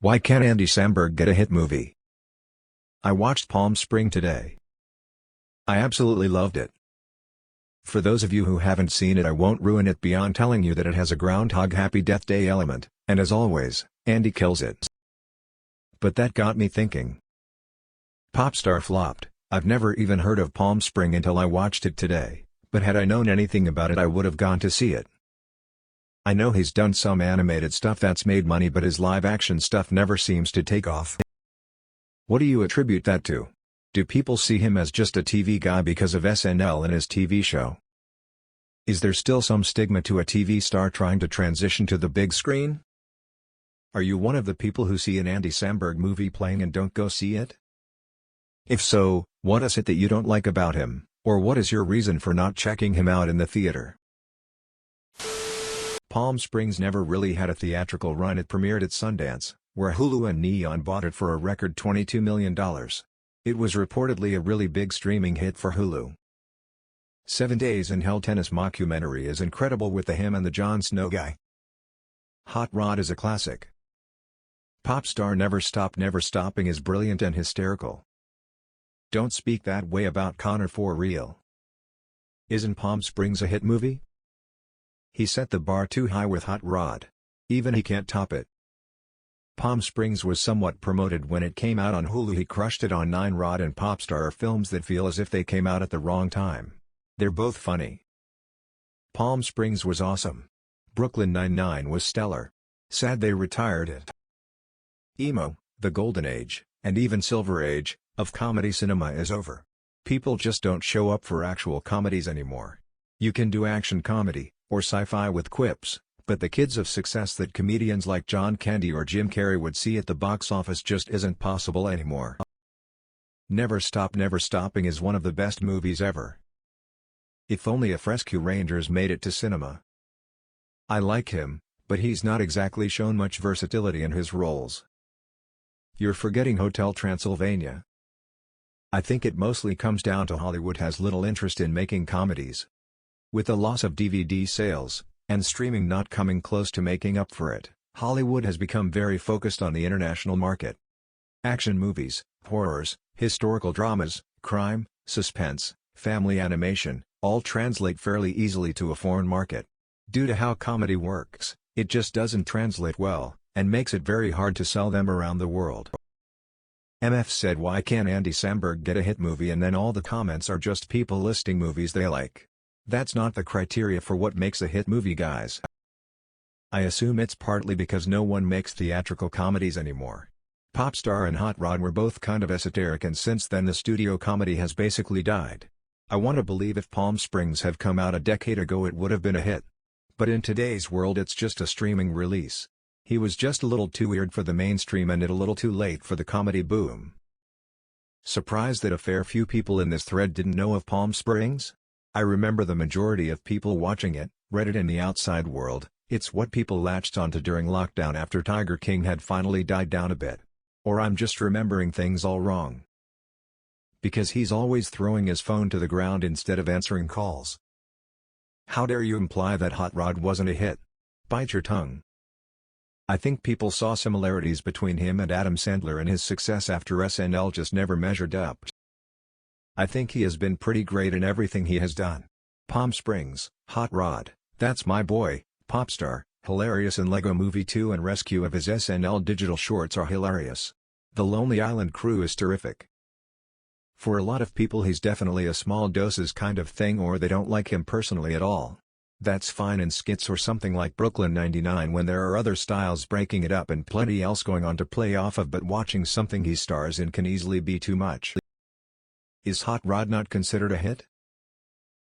Why can't Andy Samberg get a hit movie? I watched Palm Spring today. I absolutely loved it. For those of you who haven't seen it, I won't ruin it beyond telling you that it has a Groundhog Happy Death Day element, and as always, Andy kills it. But that got me thinking. Popstar flopped. I've never even heard of Palm Spring until I watched it today, but had I known anything about it I would have gone to see it. I know he's done some animated stuff that's made money, but his live-action stuff never seems to take off. What do you attribute that to? Do people see him as just a TV guy because of SNL and his TV show? Is there still some stigma to a TV star trying to transition to the big screen? Are you one of the people who see an Andy Samberg movie playing and don't go see it? If so, what is it that you don't like about him, or what is your reason for not checking him out in the theater? Palm Springs never really had a theatrical run. It premiered at Sundance, where Hulu and Neon bought it for a record $22 million. It was reportedly a really big streaming hit for Hulu. 7 Days in Hell tennis mockumentary is incredible with him and the Jon Snow guy. Hot Rod is a classic. Popstar Never Stopping is brilliant and hysterical. Don't speak that way about Connor for real. Isn't Palm Springs a hit movie? He set the bar too high with Hot Rod. Even he can't top it. Palm Springs was somewhat promoted when it came out on Hulu. He crushed it on 9. Rod and Popstar are films that feel as if they came out at the wrong time. They're both funny. Palm Springs was awesome. Brooklyn Nine-Nine was stellar. Sad they retired it. Emo, the golden age, and even silver age, of comedy cinema is over. People just don't show up for actual comedies anymore. You can do action comedy, or sci-fi with quips, but the kids of success that comedians like John Candy or Jim Carrey would see at the box office just isn't possible anymore. Never Stopping is one of the best movies ever. If only if Rescue Rangers made it to cinema. I like him, but he's not exactly shown much versatility in his roles. You're forgetting Hotel Transylvania. I think it mostly comes down to Hollywood has little interest in making comedies. With the loss of DVD sales, and streaming not coming close to making up for it, Hollywood has become very focused on the international market. Action movies, horrors, historical dramas, crime, suspense, family animation, all translate fairly easily to a foreign market. Due to how comedy works, it just doesn't translate well, and makes it very hard to sell them around the world. MF said, why can't Andy Samberg get a hit movie? And then all the comments are just people listing movies they like. That's not the criteria for what makes a hit movie, guys. I assume it's partly because no one makes theatrical comedies anymore. Popstar and Hot Rod were both kind of esoteric, and since then the studio comedy has basically died. I want to believe if Palm Springs had come out a decade ago it would have been a hit. But in today's world it's just a streaming release. He was just a little too weird for the mainstream and a little too late for the comedy boom. Surprised that a fair few people in this thread didn't know of Palm Springs? I remember the majority of people watching it, Reddit and the outside world. It's what people latched onto during lockdown after Tiger King had finally died down a bit. Or I'm just remembering things all wrong. Because he's always throwing his phone to the ground instead of answering calls. How dare you imply that Hot Rod wasn't a hit? Bite your tongue. I think people saw similarities between him and Adam Sandler, and his success after SNL just never measured up. I think he has been pretty great in everything he has done. Palm Springs, Hot Rod, That's My Boy, Popstar, hilarious, and Lego Movie 2 and Rescue of his SNL digital shorts are hilarious. The Lonely Island crew is terrific. For a lot of people he's definitely a small doses kind of thing, or they don't like him personally at all. That's fine in skits or something like Brooklyn 99 when there are other styles breaking it up and plenty else going on to play off of, but watching something he stars in can easily be too much. Is Hot Rod not considered a hit?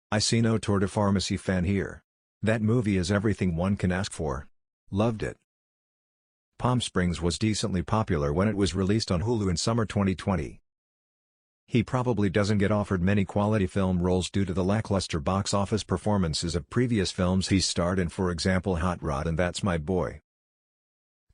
I see no Tour de Pharmacy fan here. That movie is everything one can ask for. Loved it. Palm Springs was decently popular when it was released on Hulu in summer 2020. He probably doesn't get offered many quality film roles due to the lackluster box office performances of previous films he's starred in, for example Hot Rod and That's My Boy.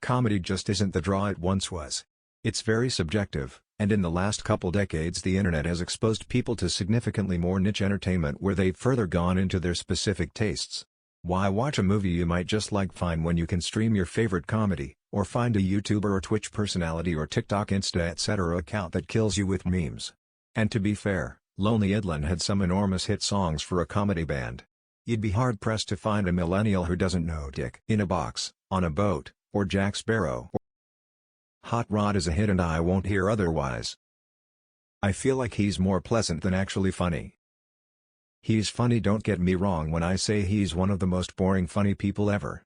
Comedy just isn't the draw it once was. It's very subjective, and in the last couple decades the internet has exposed people to significantly more niche entertainment where they've further gone into their specific tastes. Why watch a movie you might just like fine when you can stream your favorite comedy, Or find a YouTuber or Twitch personality or TikTok, Insta etc. account that kills you with memes. And to be fair, Lonely Idlin had some enormous hit songs for a comedy band. You'd be hard-pressed to find a millennial who doesn't know Dick in a Box, On a Boat, or Jack Sparrow. Hot Rod is a hit and I won't hear otherwise. I feel like he's more pleasant than actually funny. He's funny, don't get me wrong when I say he's one of the most boring funny people ever.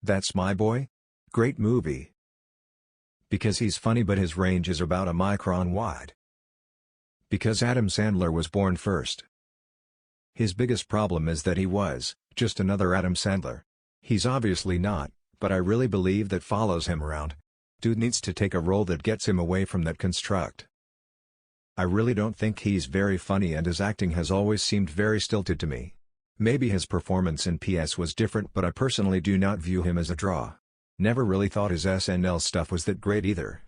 That's My Boy? Great movie. Because he's funny but his range is about a micron wide. Because Adam Sandler was born first. His biggest problem is that he was just another Adam Sandler. He's obviously not, but I really believe that follows him around. Dude needs to take a role that gets him away from that construct. I really don't think he's very funny and his acting has always seemed very stilted to me. Maybe his performance in PS was different, but I personally do not view him as a draw. Never really thought his SNL stuff was that great either.